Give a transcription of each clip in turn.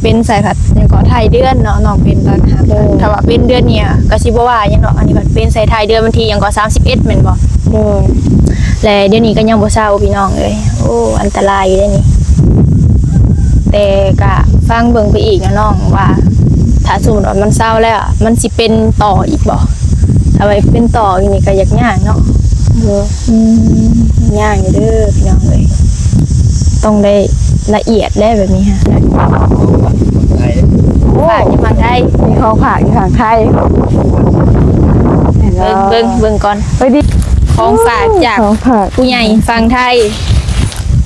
เป็นสายผัดยังก็ไทยเดือนเนาะน้องเป็นตอนหาถ้าว่าเป็นเดือนเนี่ยก็สิบ่ว่าหยังดอกอันนี้ก็เป็นสายไทยเดือนบางทียังก็31แม่นบ่โดยและเดี๋ยวนี้ก็ยังบ่เศร้าพี่น้องเอ้ยโอ้อันตรายอยู่เด้นี่แต่ก็ฟังเบิ่งไปอีกนะน้องว่าถ้าสมมุติว่ามันเศร้าแล้วมันสิเป็นต่ออีกบ่ถ้าไปเป็นต่ออีกนี่ก็ยากเนาะยากอยู่เด้อพี่น้องเอ้ยต้องได้ละเอียดได้แบบนี้ฮะฝากอยู่ฝั่งไทยมีของฝากอยู่ฝั่งไทยเบิ่งก่อนไปดิของฝากจากผู้ใหญ่ฝั่งไทย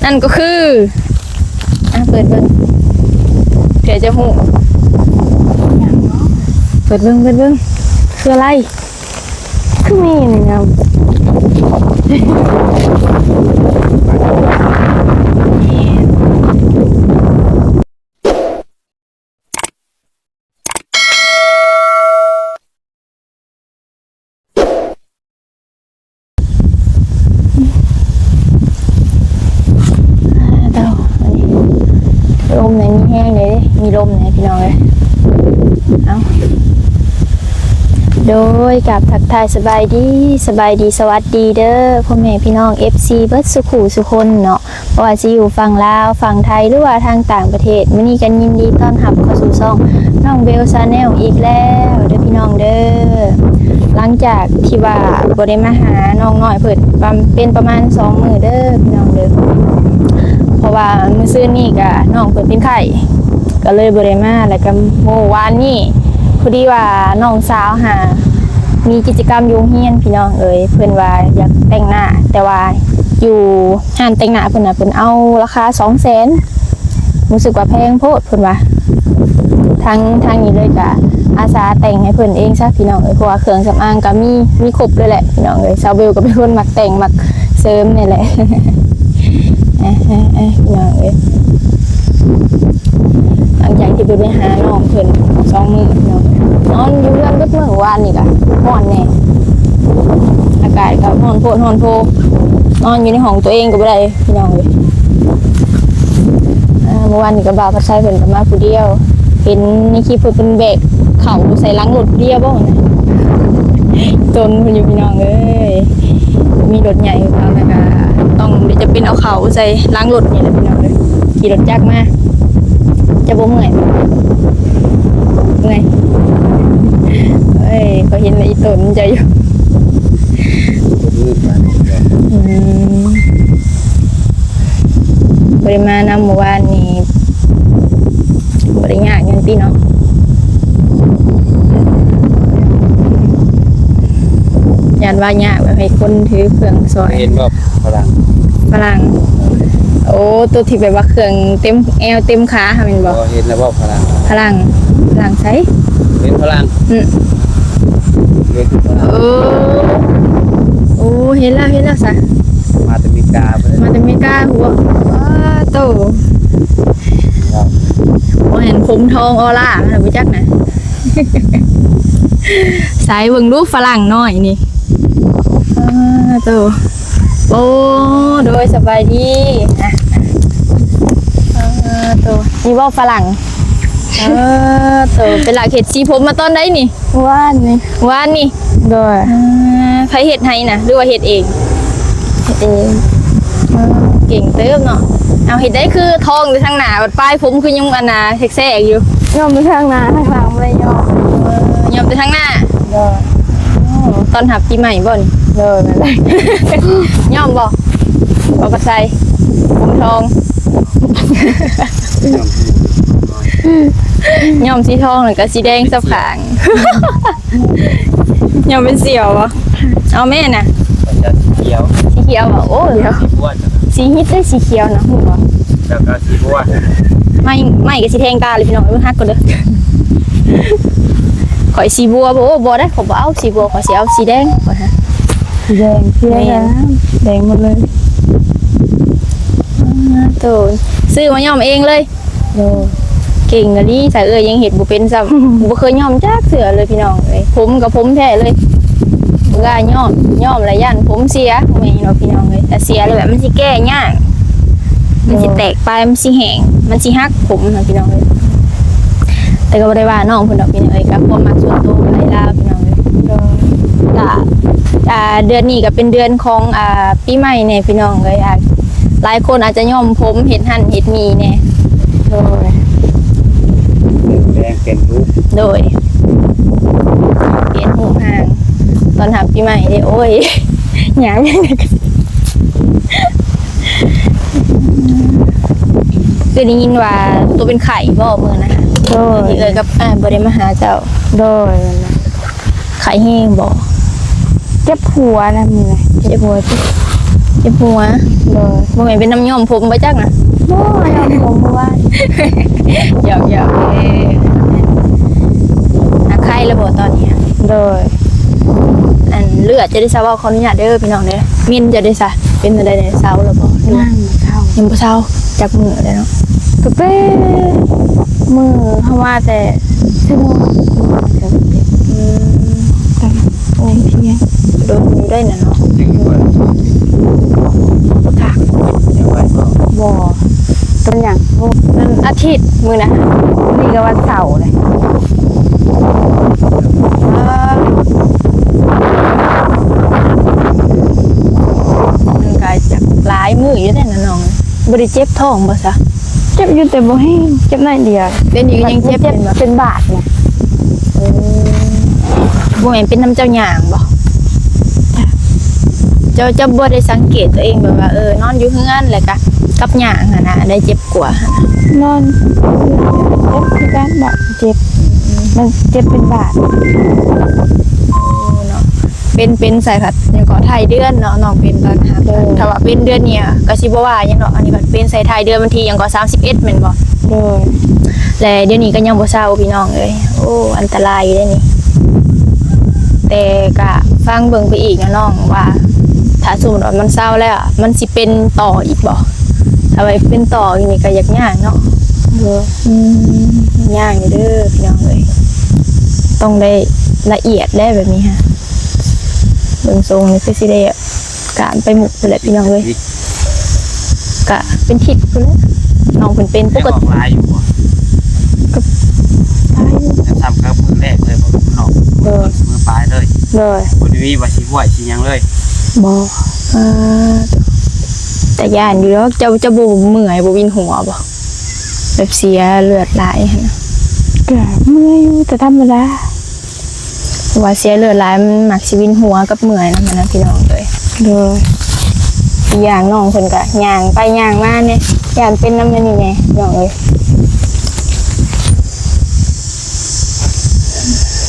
นั่นก็คือเปิดเบิ่งเผื่อจะหูเปิดเบิ่งคืออะไรคือมีนะครับลมไหนมีแห้งเลยมีลมไหนพี่น้องเลยเอาโดยกับทักทายสบายดีสวัสดีเด้อพ่อแม่พี่น้อง FC เบิดสุขุสุคนเนาะเพราะว่าจะอยู่ฝั่งลาวฝั่งไทยหรือว่าทางต่างประเทศมื้อนี้กันยินดีต้อนรับเข้าสู่ช่องน้องเบลชาแนลอีกแล้วเด้อพี่น้องเด้อหลังจากที่ว่าบ่ได้มาหาน้องน้อยเพิ่นเป็นประมาณ2 มื้อเด้อพี่น้องเด้อเพราะว่ามื้อซื่อนี้ก็น้องเพิ่นเป็นไข้ก็เลยบ่ได้มาแล้วก็เมื่อวานนี้พอดีว่าน้องสาวมีกิจกรรมอยู่โรงเรียนพี่น้องเอ้ยเพิ่นว่าอยากแต่งหน้าแต่ว่าอยู่ห้านแต่งหน้าเพิ่นน่ะเพิ่นเอาราคา 200,000รู้สึกว่าแพงโพดเพิ่นว่าทางนี้เลยก็อาสาแต่งให้เพิ่นเองซะพี่น้องเอ้ยเพราะว่าเครื่องสำอางก็มีครบเลยแหละพี่น้องเอ้ยซาวเบลก็เป็นคนมักแต่งมักเสริมนี่แหละพี่น้องเอ้ยหลังจากที่ไปหาน้องเพิ่น2 มื้อพี่น้องนอนอยู่เรือนเบิดมื้อวานนี่ก็ร้อนแน่อากาศก็ร้อนโพดนอนอยู่ในห้องตัวเองก็บ่ได้พี่น้องเอ้ยเมื่อวานนี่ก็บ่าวพัดไส้เพิ่นก็มาผู้เดียวเห็นในคลิปเพิ่นเป็นแบกเข่าใส่หลังรถผู้เดียวบ่นะจนเพิ่นอยู่พี่น้องเอ้ยมีรถใหญ่เขาแล้วก็ต้องเดี๋ยวจะเป็นเอาเข่าใส่หลังรถนี่แหละพี่น้องเอ้ยขี่รถจักรมาจะบ่เมื่อยเอ้ยก็เห็นอีตนใจอยู่บริมาณเมื่อวานนี้บริยากยังตีเนาะยันว่ายากแบบให้คนถือเครื่องซอยเห็นแบบฝรั่งโอ้ตัวที่แบบว่าเครื่องเต็มแอวเต็มขาค่ะมันบอกเห็นแล้วว่าพลังใช่เห็นฝรั่งโอ้เห็นแล้วซะมาแต่เมกาหัวว้าโตเห็นผมทองออร่ามันรู้จักนะสายเบิ่งรูปฝรั่งน้อยนี่โตโอ้โดยสบายดีโตนี่ว่าฝรั่งโตเป็นหลักเห็ดสีผมมาตอนไหนนี่ว่านนี่โดยใครเห็ดให้นะหรือว่าเห็ดเองเก่งเติมเนาะเอาเห็ดได้คือทองหรือทางหน้าปลายผมคือยังอันน่ะแทรกอยู่ย่อมไปทางหน้าทางหลังไม่ย่อมไปทางหน้าตอนหับปีใหม่บ่นนั่นแหละย่อมบ่ปัดใส่ผมทองย่อมสีทองหรือก็สีแดงสับขางย่อมเป็นเสี่ยวบ่เอาแม่น่ะสีเขียวบ่โอ้สีฮิตได้สีเขียวนะหูบ่แล้วก็สีบัวไม่ก็สีแทงตาเลยพี่น้องฮักก็เด้อข่อยสีบัวบ่ได้ขอบ่เอาสีบัวขอสิเอาสีแดงก่อนฮะสีแดงแดงหมดเลยโตซื้อมาย่อมเองเลยเก่งกะลี่สายยังเห็ดบุเป็นซ้ำบุเคยย่อมจักเสือเลยพี่น้องเลยผมกับผมแท้เลยบุกล้าย่อมอะไรยันผมเสียไม่เนาะพี่น้องเลยแต่เสียเลยแบบมันสิแก้ยากมันสิแตกไปมันสิแห้งมันสิหักผมนะพี่น้องเลย แต่ก็บ่ได้ว่าน้องเพิ่นดอกพี่น้องเอ้ยก็ความมักส่วนตัวไผลาวพี่น้องเอ้ย โดย ก็เดือนนี้ก็เป็นเดือนของปีใหม่เนี่ยพี่น้องเอ้ยหลายคนอาจจะย่อมผมเห็ดหั่นเห็ดมีเนี่ย โดย แดงเป็นรูป โดยเปลี่ยนหูห่างตอนหับปีใหม่เด้โอ้ย หยามยังไงกันคือได้ยินว่าตัวเป็นไข่บ่มื้อนะ โดย ที่เอ้ยกับบ่ได้มาหาเจ้า โดยนั่นน่ะ ไข่แห้งบ่ เจ็บหัวนะมึงไง เจ็บหัวเจ็บหัว โดย บ่แม่นเป็นน้ำย่อมผมบ่จักนะ โอ้ยเอาผมเมื่อวาน หยอกไข่แล้วบ่ตอนนี้ โดย อันเลือดจะได้ซะว่าขออนุญาตเด้อพี่น้องเด้อมินจะได้ซะเป็นอะไรในเช้าแล้วบ่ นั่งเข้า ยังบ่เช้าจักมื้อเลยเนาะ ก็เป้มือเพราะว่าแต่ชั่วโมงแต่โอ้ยเที่ยง โดนอยู่ได้น่ะเนาะ จึงว่า ค่ะ อย่างไรก็ บ่ต้นอย่างโอ้ มันอาทิตย์มื้อนะ นี่ก็วันเสาร์เลย มันก็จักหลายมื้ออยู่ได้น่ะน้องบ่ได้เจ็บท้องบ่ซะ เจ็บอยู่แต่บ่แห้งเจ็บหน่อยเดียว เป็นอยู่ยังเจ็บเป็นบ่ เป็นบาดนะ บ่แม่นเป็นน้ำเจ้าหยางบ่เจ้าบ่ได้สังเกตตัวเองแบบว่านอนอยู่เฮือนแล้วก็กับหยางหั่นน่ะได้เจ็บกว่าหั่นน่ะ นอนเจ็บคือการบาดเจ็บมันเจ็บเป็นบาด เนาะเป็นสายผัดอย่างก็ไทยเดือนเนาะน้องเป็นตอนหับถ้าว่าเป็นเดือนเนี่ยก็สิบ่ว่าหยังดอกอันนี้ก็เป็นสายไทยเดือนบางทีหยังก็31แม่นบ่ โดย และเดี๋ยวนี้ก็ยังบ่เศร้าพี่น้องเอ้ยโอ้อันตรายอยู่เด้นี่แต่ก็ฟังเบิ่งไปอีกนะน้องว่าถ้าสมมุติว่ามันเศร้าแล้วอะมันสิเป็นต่ออีกบ่ถ้าไว้เป็นต่ออีกนี่ก็ยากเนาะ โดย ยากอยู่เด้อพี่น้องเอ้ยต้องได้ละเอียดได้แบบนี้ฮะเบิ่งทรงนี่คือสิได้การไปหมุกนั่นแหละพี่น้องเอ้ยก็เป็นทิศพุ่นแหละน้องเพิ่นเป็นป ได้ ก ออ ติ กลายอยู่บ่ ตายอยู่ จะทำกับมือแรกเลยบ่นอกมือปลายเลย โดย บ่ได้มีว่าสิห่วยสิหยังเลย บ่ อ่าแต่ย่านอยู่แล้วจะบ่เมื่อยบ่วินหัวบ่แบบเสียเลือดหลายหั่นน่ะ ก็เมื่อยอยู่แต่ธรรมดา เพราะว่าเสียเลือดหลายมันมักสิวินหัวกับเมื่อยนำนะพี่น้องเอ้ย โดย อีกอย่างน้องเพิ่นก็ย่างไปย่างมาเนี่ยย่านเป็นน้ำมันนี่แน่น้องเอ้ย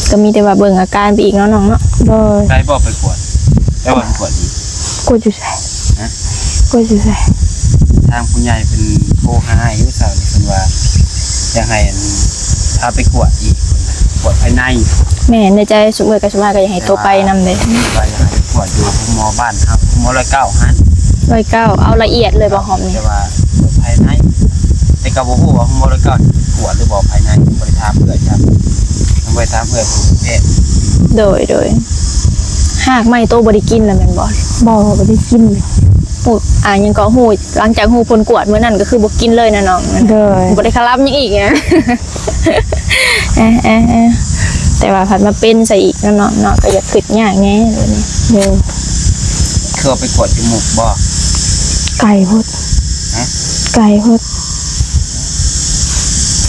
ก็มีแต่ว่าเบิ่งอาการไปอีกเนาะน้องเนาะ โดย ได้บ่ไปกวดได้บ่ไปกวดอีก กูจะใส่ ฮะ กูจะใส่ ทางผู้ใหญ่เป็นโทรหาให้อยู่เช้านี่เพิ่นว่าอยากให้อันพาไปกวดอีกกวดภายใน แม่ในใจสุเมื่อยกับสุมาก็อยากให้โตไปนำเด้ ว่าอยากให้ไปกวดอยู่หมอบ้านครับหมอ109หั่น 109เอาละเอียดเลยบ่หอมนี่ แต่ว่าภายในแต่ก็บ่ฮู้ว่าหมอ109กวดหรือบ่ภายในบ่ได้ถามเอื้อยครับต้องไปถามเอื้อยผู้แพทย์ โดยหากไม่โตบ่ได้กินแล้วแม่นบ่ บ่บ่ได้กินเลย หูยังก็หูหลังจากหูผลกวดมื้อนั้นก็คือบ่กินเลยนะน้อง โดย บ่ได้คารับยังอีกนะ แต่ว่าผัดมาเป็นใส่อีกแล้วเนาะก็อยากคิดยากแน่เลยวนี้ โดย คือเอาไปกวดจมูกบ่ ไก่พด ฮะ ไก่พด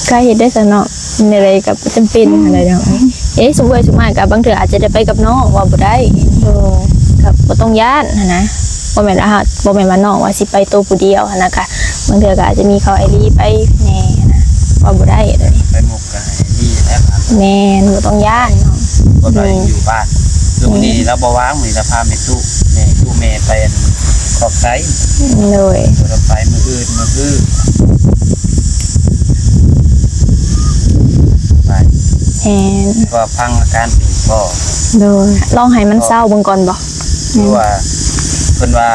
ใครเฮ็ดได้ซะเนาะมีอะไรก็บ่จำเป็นอะไรเนาะสมมุติสมมาก็บางเทื่ออาจจะได้ไปกับน้องว่าบ่ได้ โดย ก็บ่ต้องย้านหั้นนะบ่แม่นว่าน้องว่าสิไปโตวผู้เดียวหั้นนะค่ะบางเทื่อก็อาจจะมีเขาไอรีไปแน่นะว่าบ่ได้เลย ไปหมกก็ให้ดีแล้วครับ แม่นบ่ต้องย้านเนาะ บ่ได้อยู่บ้านคือมื้อนี้เราบ่ว่างมื้อนี้เราพาแม่ตู้แม่ไปอันขอบไซ เลย เราไปมื้ออื่นมื้อคือไป แอน ก็พังอาการเป็นบ่ โดย ลองให้มันเศร้าเบิ่งก่อนบ่ คือว่าเพิ่นว่า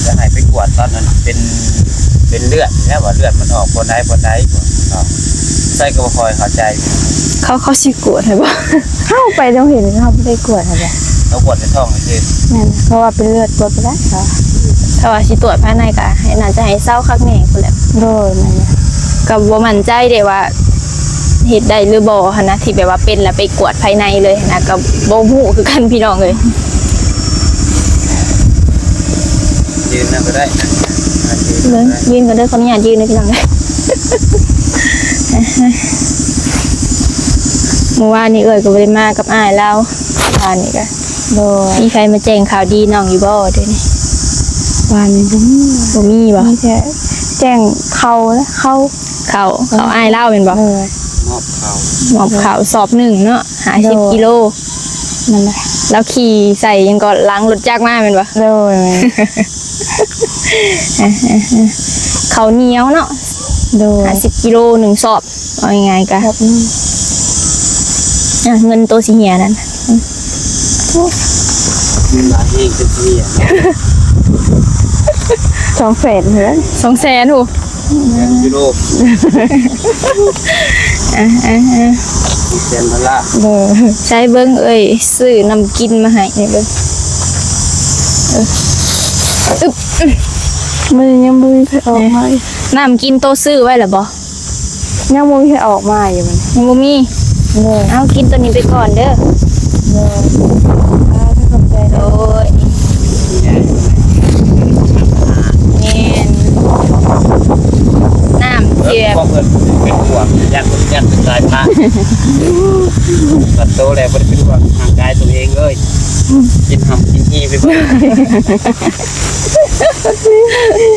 จะให้ไปกวดตอนนั้นเป็นเลือดแล้วว่าเลือดมันออกบ่ได้บ่ใส่ก็บ่ค่อยเข้าใจ เขาสิกวดให้บ่ เข้าไปต้องเห็นเขาไม่ได้กวดอะไร เรากวดในท้องคือ นั่นเพราะว่าเป็นเลือดกวดไปได้ค่ะ ถ้าว่าสิตรวจภายในก็ให้น่าจะให้เศร้าคักแน่พุ่นแหละ โดยมันเนี่ย ก็บ่มั่นใจเด้ว่า เฮ็ดได้หรือบ่หั่นนะที่แบบว่าเป็นแล้วไปกวดภายในเลยนะก็บ่ฮู้คือกันพี่น้องเอ้ย ยืนนั่นก็ได้นะ เบิ่งยืนกันเด้อขออนุญาตยืนนะพี่น้องเด้อ เมื่อวานนี้เอ้ยก็บ่ได้มากับอ้ายเราวานนี้ก็ โดย มีใครมาแจ้งข่าวดีน้องอยู่บ่เด้อนี่ วันนี้บ่มี บ่มีบ่ มีแต่แจ้งเขาแล้วเขา เขาอ้ายเล่าเป็นบ่ เออ มอบเขา หมอบข่าวสอบหนึ่งเนาะ50กิโล นั่นแหละ แล้วขี่ใส่ยังก็ล้างรถจักรมาเป็นบ่ โดย เขาวเหนียวเนาะ โดย 50กิโลหนึ่งสอบเอายังไงกะ ครับนี่ เงินตัวสิเหียนั่น มีหลายเองเป็นที่อ่ะ 2 แสนเหมือน 200,000หู ยุโรป อ่ะ เซนพละ โดย ใช้เบิ้งเอ้ยซื้อน้ำกินมาให้นี่เบิ้งอึ๊บ มันยังบ่มีใครออกมาอีก น้ำกินโตซื้อไว้หรอบ่ ยังบ่มีใครออกมาอยู่มัน ยังบ่มี โดย เอากินตัวนี้ไปก่อนเด้อ โดยถ้าขอบใจ โอ้ยแม่นน้ำเจียบ พวกเพื่อนเป็นห่วงญาติเป็นสายพระตัดโตแล้วบ่ได้เป็นห่วงทางกายตัวเองเลยกินหำกินหีไปเบิ่ง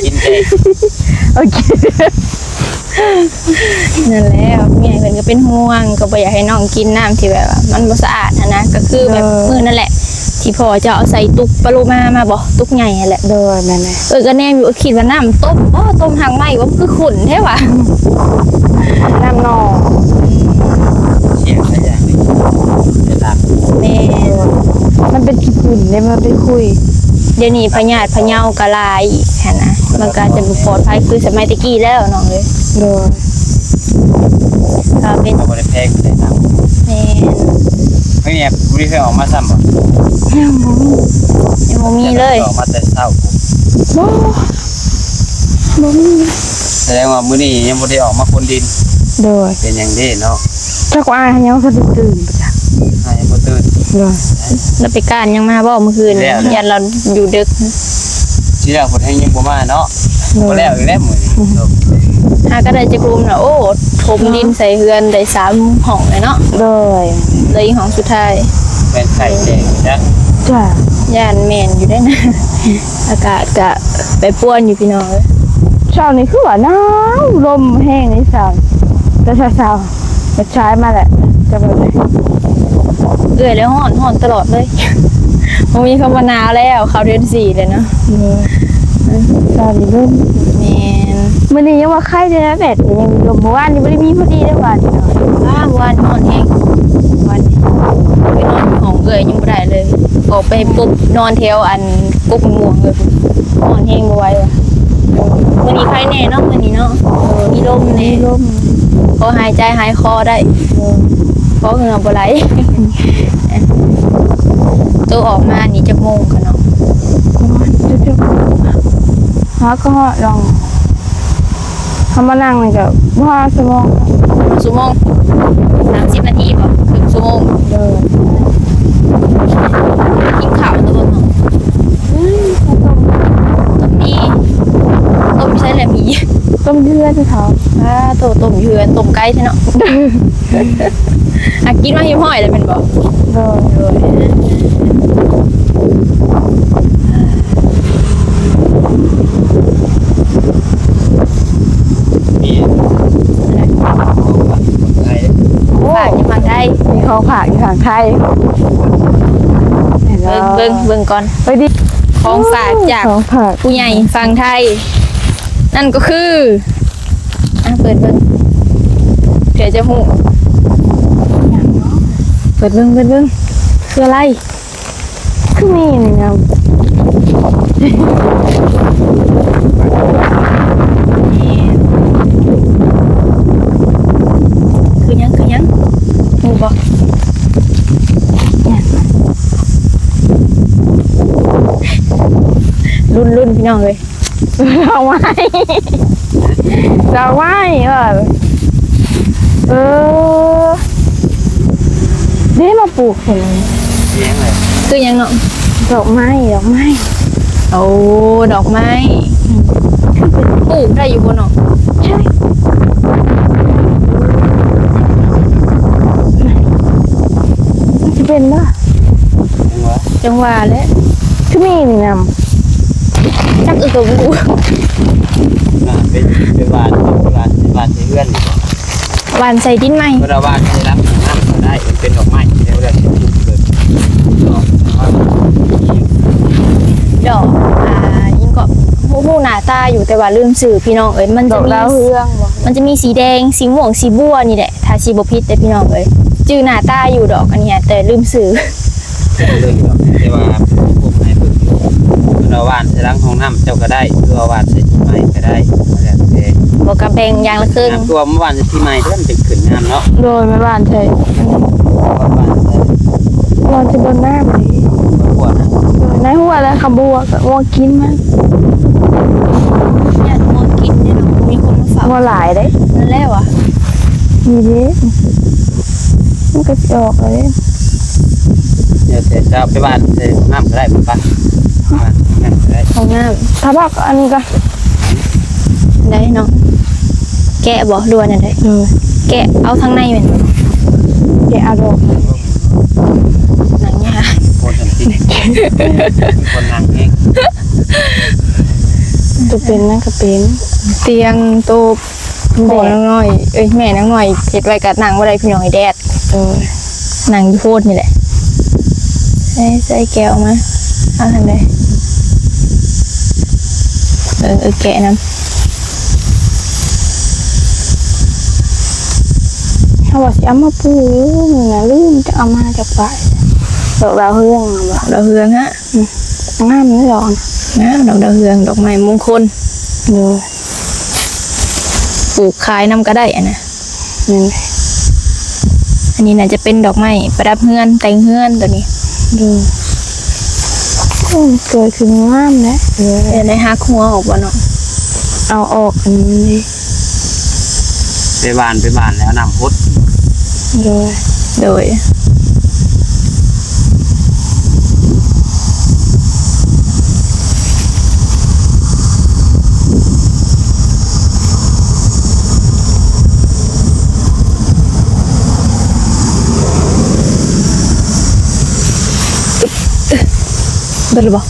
กินใจ โอเค นั่นแหละแม่เพิ่นก็เป็นห่วงก็บ่อยากให้น้องกินน้ำที่แบบว่ามันบ่สะอาดนะก็คือแบบมื้อนั่นแหละ ที่พ่อจะเอาใส่ตุกปลาโลมาบ่ตุกใหญ่นั่นแหละ โดยนั่นแหละ ก็แนมอยู่คิดว่าน้ำต้มต้มหางไหม้ว่ามันคือขุ่นแท้ว่ะ น้ำนอง เสียขยะนี่จะดัก แม่ มันเป็นขี้ฝุ่นเลยมันเป็นคุย เดี๋ยวนี้พญาติพะเยากะลายอีกหั่นนะมันก็จะบ่ปลอดภัยคือสมัยตะกี้แล้วน้องเอ้ย โดย ก็เป็น เอาบ่ได้แพงได้นำ แม่ เฮ้ยเนี่ยบ่ได้ออกมาซ้ำบ่ ยังบ่มี ยังบ่มีเลย ออกมาแต่เช้า บ่มี แสดงว่ามื้อนี้ยังบ่ได้ออกมาคนดิน โดย เป็นอย่างนี้เนาะ จักว่ายังบ่ได้ตื่นปะจ๊ะ ให้บ่ตื่น โดย แล้วไปก้านยังมาบ่เมื่อคืน แล้ว ยันเราอยู่ดึก สิแล้วเพิ่นให้ยังบ่มาเนาะบ่แล้วอีกแล้วมื้อนี้ หาก็ได้จักรุมน่ะโอ้ถมดินใส่เฮือนได้3ห้องเลยเนาะ โดย เลยอีกห้องสุดท้าย เป็นไข่แดงจ้ะ จ้ะ ย่านแม่นอยู่ได้นะ อากาศก็ไปป่วนอยู่พี่น้องเอ้ย เช้านี้คือว่าหนาวลมแห้งนี่สั่งแต่เช้าๆมาใช้มาแหละจะบ่ได้ เอื้อยแล้วฮ้อนตลอดเลย บ่มีคำว่าหนาวแล้วเข้าเดือน4เลยเนาะ เช้านี้ลม แม่น มื้อนี้ยังว่าไข้ได้นะแดดยังมีลมเมื่อวานนี้บ่ได้มีพอดีได้หวานเนาะ วันฮ้อนแฮงวันนี้ไปนอนห้องเอื้อยยังบ่ได้เลยออกไปปุ๊บนอนแถวอันกุกม่วงเลยฮ้อนแฮงบ่ไหวว่ะมื้อนี้ใครแน่เนาะมื้อนี้เนาะมีลมแน่ มีลม พอหายใจหายคอได้เพราะเหงื่อบ่ไหล ตัวออกมานี่จักโมงกันเนาะ จุ๊บๆหาก็ลองทำมานั่งนี่ก็บ่ฮาสมอง ชั่วโมง30นาทีบ่ครึ่งชั่วโมง เด้อ กินข้าวตัวเนาะต้มมีต้มใช้แหละมี ต้มเลือดที่เขา ต้มเฮือนต้มไก่แท้เนาะ กินมาหิวห้อยเลยเป็นบ่ เด้อ มีไข่ ฝากอยู่ฝั่งไทย มีของฝากอยู่ทางไทย เบิ่งก่อน ไปดิ ของฝากจาก ของฝาก ผู้ใหญ่ฝั่งไทย นั่นก็คือเปิดเบิ่งเดี๋ยวจะหูเปิดเบิ่งคืออะไร คือมีนี่นะ คือยังหูบอกรุ่นพี่น้องเลย เอาไว้จะไว้เออ ได้มาปลูกเห็น เลี้ยงเลย คือยังเนาะ ดอกไม้ โอ้ดอกไม้ปลูกได้อยู่บ่เนาะ ใช่มันจะเป็นป่ะ ยังวะ จังหวะแล้ว คือมีนี่น จักอึกกะบู เป็นบ้านที่เพื่อน หวานใส่ดินไหม เมื่อวานได้รับน้ำก็ได้เป็นดอกไม้เดี๋ยวเกิด ดอกยิ่งก็ฮู้หน้าตาอยู่แต่ว่าลืมสื่อพี่น้องเอ้ยมัน ำด จะ อก มี ดาวเรืองบ่ มันจะมีสีแดงสีม่วงสีบัวนี่แหละถ้าสีบ่ผิดแต่พี่น้องเอ้ยจื้อหน้าตาอยู่ดอกอันเนี้ยแต่ลืมสื่อ เลยดอกแต่ว่าพวกให้ฝึกอยู่เมื่อวานใส่ล้างห้องน้ำเจ้าก็ได้เมื่อวานใส่ที่ใหม่ก็ได้แล้วแต่ บ่กำแพงยางละครึ่ง น้ำตัวเมื่อวานใส่ที่ใหม่เริ่มจะขึ้นน้ำเนาะ โดยแม่บ้านใช่ เมื่อวานใส่ นอนจะบนหน้าไหม ปวดนะ โดยในหัวแล้วขบัวกับวัวกินมัน ญาติมองกินเนี่ยเนาะมีคนมาฝาก วัวหลายเด้ นั่นแหละวะ มีเด้มันก็จะออกเลย เดี๋ยวเจ้าไปบ้านใส่น้ำก็ได้ปะปะน้ำก็ได้ ของน้ ถ้าบอกอันนี้ก็ ำได้เนาะแกะบ่ดวนอันใดแกะเอาทางในแม่นบ่ แกเอาดอก หนังยา คนทันทีคนนั่งเอง ตัวเป็นนั่นก็เป็น เตียงโต๊ะโบนางน้อยเอ้ยแม่นางน้อยเฮ็ดไว้กับหนังบ่ได้พี่น้องไอ้แดด หนังอยู่โพดนี่แหละใส่แก้วมาเอาทางใดแกะน้ำ เขาบอกจะเอามาปลูกนะลืมจะเอามาจากป่าดอกดาวเรืองนะบ่ ดาวเฮืองฮะ งามนี่หรอก งามดอกดาวเฮืองดอกไม้มงคล เนย ปลูกขายน้ำก็ได้อะนะ นี่ อันนี้น่าจะเป็นดอกไม้ประดับเฮือนแต่งเฮือนตัวนี้ ดูเกิดขึ้นงามนะเดี๋ยว เดี๋ยวได้หักหัวออกบ่เนาะ เอาออกอันนี้เลย ไปบ้านแล้วน้ำพุด โดย โดยเบิดหรือบ่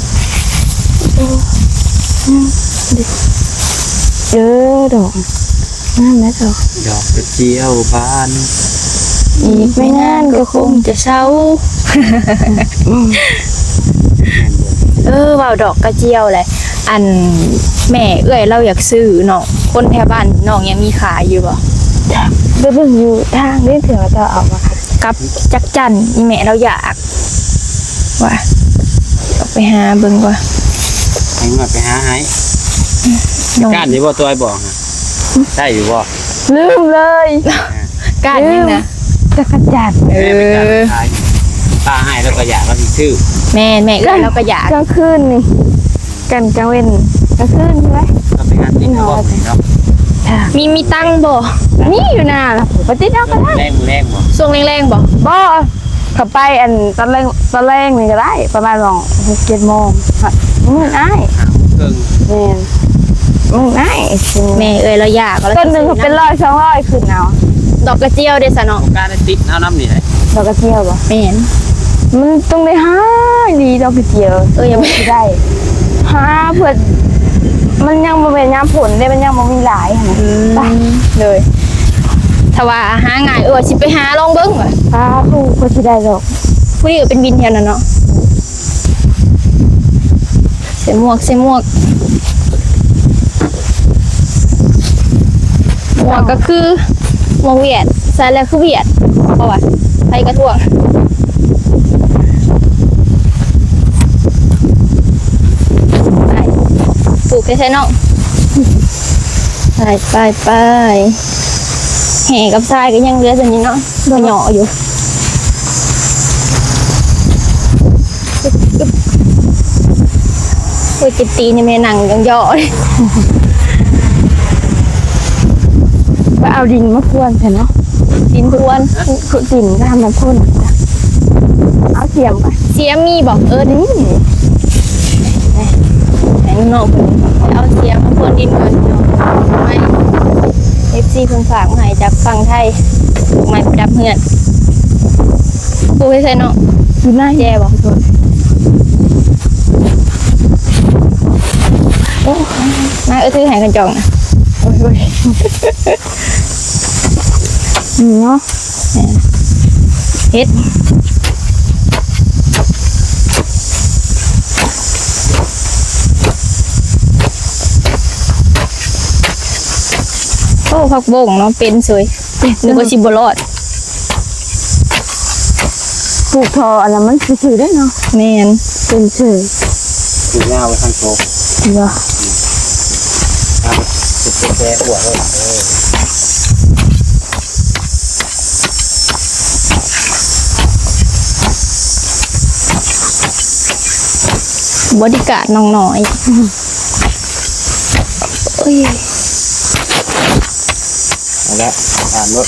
ดอกงามนะดอก ดอกกระเจียวบาน อีกไม่นานก็คงจะเศร้าว่าดอกกระเจียวแหละอันแม่เอ้ยเราอยากซื้อเนาะคนแถวบ้านน้องยังมีขายอยู่บ่ เบิ่งอยู่ทางนี้ถึงจะเอามา กับจักจันอีแม่เราอยากว่าออกไปหาเบิ่งว่า ให้มาไปหาให้ น้อง ก้านอยู่บ่ตัวไอ้บอกฮะได้อยู่บ่ ลืมเลย ก้านนี่นะ จักรจันทร์ เอ แม่ไปก้าน อ ขายป้าให้แล้วก็อยากเรามีชื่อ แม่เอ้ยเราก็อยาก กลางคืนนี่กันกลางเว้นกลางคืนใช่ไหม ก็ไปงานติ๊กเขาบอกให้เนาะ มีตังค์บ่ นี่อยู่น่ะปฏิทินก็ได้ แรงบ่ ช่วงแรงๆบ่ บ่ขับไปอันตอนแรกนี่ก็ได้ประมาณ6-7 โมงมึงอ้าย เครื่อง แม่นมึงอ้าย แม่เอ้ยเราอยากเรา ต้นหนึ่งเขาเป็น100-200ขึ้นเอา ดอกกระเจียวเด้ซะเนาะ การได้ติ๊กเอาน้ำนี่แหละ ดอกกระเจียวบ่ แม่น มันต้องได้หาดีดอกกระเจียว ยังไม่ ได้หาเพื่อมันยังบ่เป็นยามฝนได้มันยังบ่มีหลายหั่นน่ะ เลยถ้าว่าหาง่ายสิไปหาลองเบิ่งว่ะ ป้าผู้ก็สิได้ดอก ผู้นี้ก็เป็นวินแถวนั้นเนาะใส่หมวกหมวกก็คือหมวกเวียดใส่แล้วคือเวียดเพราะว่าไปกระท่วงไปปลูกใช่เนาะไปแห่กับทรายก็ยังเหลือส่วนนี้เนาะบ่เหยาะอยู่โอ้ยตีนี่แม่หนังยังเหยาะเลย ไปเอาดินมาพ่นใช่เนาะ ดินทวน ขุดดินก็ทำมาพ่น แ เอาเสียมไป เสียมีบอกนี่ไหนน้องเพิ่นเอาเสียมาพ่นดินก่อนเนาะไม่ FC เพิ่นฝากมาให้จากฝั่งไทยไม้ประดับเฮือนปลูกให้ใส่เนาะ อยู่ไหน แย่บ่โอ้มาถือให้กันจองนะ โอ้ยเนาะ เฮ็ดโอ้ผักบ่งเนาะเป็นสวยนึกว่าสิบ่รอด ปลูกทออันนั้นมันถือได้เนาะ แม่น เป็นเฉย คือหน้าไว้ข้างโต๊ะ เนาะ เอาจุดแก้หัวเลยบริการน้องน้อยโอ้ย เอาละตามรถ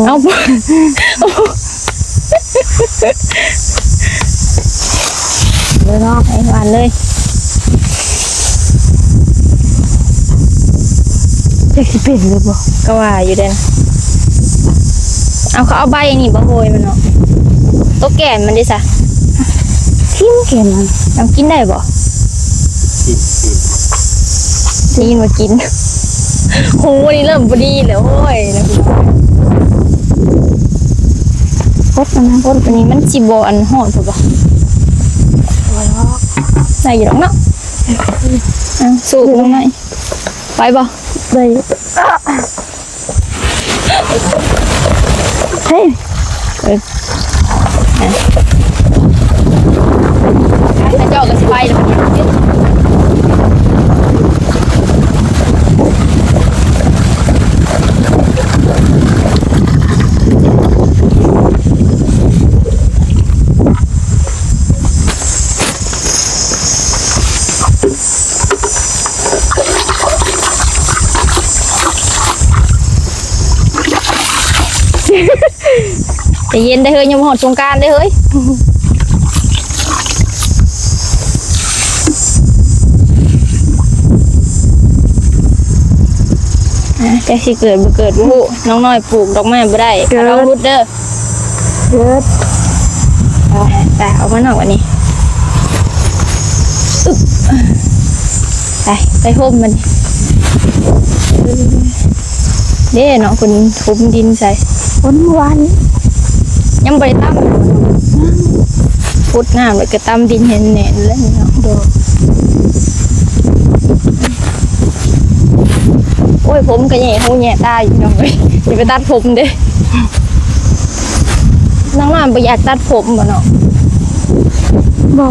เอาบ่ เอาบ่ เลยเนาะ ให้หวานเลย จะสิเป็นหรือบ่ ก็ว่าอยู่เด่นเอาเขาเอาใบนี่บ่โหยมันเนาะตัวแก่นมันดิซะ ทิ่มแกมัน น้ำกินได้บ่ กิน ได้ยินว่ากิน หูนี่เริ่มบ่ดีแล้วโอ้ยนะพี่น้อง พดมันนะ โคตรอันนี้มันสิบ่อันฮ้อนพุ่นบ่ บ่เนาะ ได้อยู่ดอกเนาะสูบลงหน่อยไปบ่ ได้เฮ้ย ถ้าเจ้าก็สิไปแล้วบัดนี้ใจเย็นได้เฮ้ยยังบ่ฮอดสงกรานต์ได้เฮ้ยจะสิเกิดบ่เกิดบ่ฮู้น้องน้อยปลูกดอกไม้บ่ได้ก็ต้องรุดเด้อ เกิด ไปเอามานอกวันนี้อึ๊บไปห่มมันเด้เนาะคุณทุบดินใส่ วัน ยังบ่ได้ตั้มพุดน้ำแล้วก็ตั้มดินเห็นแน่นแล้วนี่เนาะ โดด โอ้ยผมก็แย่หูแย่ตาอยู่น้องเอ้ยอย่าไปตัดผมเด้น้องน้อยบ่อยากตัดผมบ่เนาะ บ่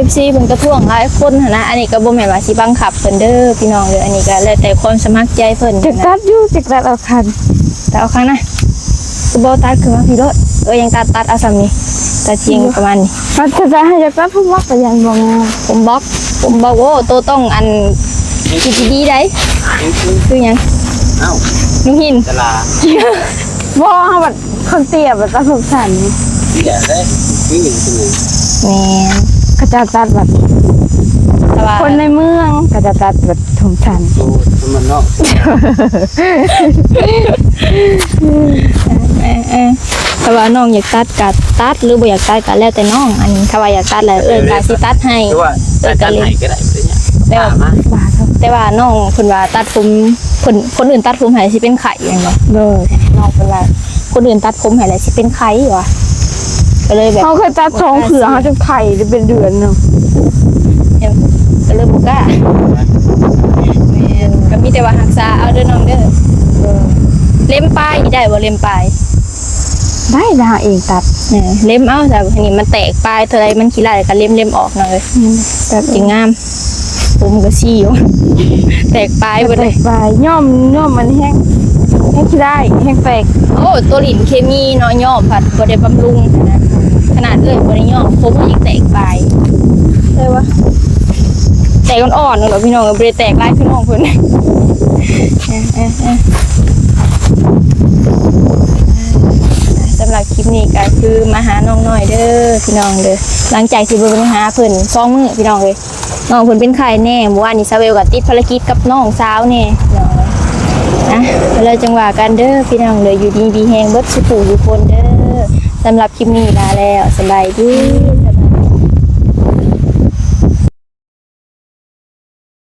FC เพิ่นก็ท่วงหลายคนหั้นนะอันนี้ก็บ่แม่นว่าสิบังคับเพิ่นเด้อพี่น้องเด้ออันนี้ก็แล้วแต่ความสมัครใจเพิ่น จะ นะ ตัดอยู่จะตัดเอาคัน แต่เอาครั้งนะกูบอตัดคือว่าพี่รถยังตัดเอาซ้ำนี่ตัดจริงประมาณนี้ มันจะให้จะตัดผมว่าก็ยังบ่งาม ผมบล็อกโอ้ตัวต้องอันดีได้คือหยัง เอ้า นุ่งหิน ตลาด บ่เฮาบัดคนเตี้ยบัดตัดผมสั้น เดี๋ยวได้คืออย่างที่ไหน แม่น ก็จะตัดบัด แต่ว่า คนในเมืองก็จะตัดบัดผมสั้น โอ้ทำมันเนาะ แต่ว่าน้องอยากตัดก็ตัดหรือบ่อยากตัดก็แล้วแต่น้องอันนี้ถ้าว่าอยากตัดแล้วก็สิตัดให้ คือว่าการไหนก็ได้เป็นอย่าง แต่ว่า มา บาทครับ แต่ว่าน้องเพิ่นว่าตัดผมคนอื่นตัดผมให้สิเป็นไข่อย่างเนาะ โดย น้องเพิ่นว่าคนอื่นตัดผมให้แล้วสิเป็นไข่ว่ะก็เลยแบบ เขาเคยตัดสองเขือเขาจะไข่ได้เป็นเดือนเนาะ ก็เลยบ่กล้าแม่นก็มีแต่ว่ารักษาเอาเด้อน้องเด้อเล็มปลายนี่ได้บ่เล็มปลาย ได้ดาเองตัด เล็มเอาแต่อันนี้มันแตกปลายเท่าไรมันขี้ลายก็เล็มออกหน่อย ตัด จริงงามผมก็ซี่อยู่ แตกปลายเบิด แต เลย กไปย่อมมันแห้งขี้ได้แห้งแตก โอ้ตัวหลินเคมีเนาะย่อมผัดบ่ได้บำรุงนะขนาดเอ้ยบ่ได้ย่อมผมก็ยังแตกปลายใช่ปะแต กอ่อนๆนึงดอกพี่น้องบ่ได้แตกลายคือน้องเพิ่นสำหรับคลิปนี้ก็คือมาหาน้องน้อยเด้อพี่น้องเด้อหลังจากที่บ่ไปหาเพิ่น2 มื้อพี่น้องเอ้ยน้องเพิ่นเป็นไข้แน่เมื่อวานนี้ซาเวลก็ติดภารกิจกับน้องสาวแน่พี่น้องแล้วจังหวะกันเด้อพี่น้องเด้ออยู่ดีมีแฮงเบิดสุขทุกคนเด้อสำหรับคลิปนี้ลาแล้วสบายดี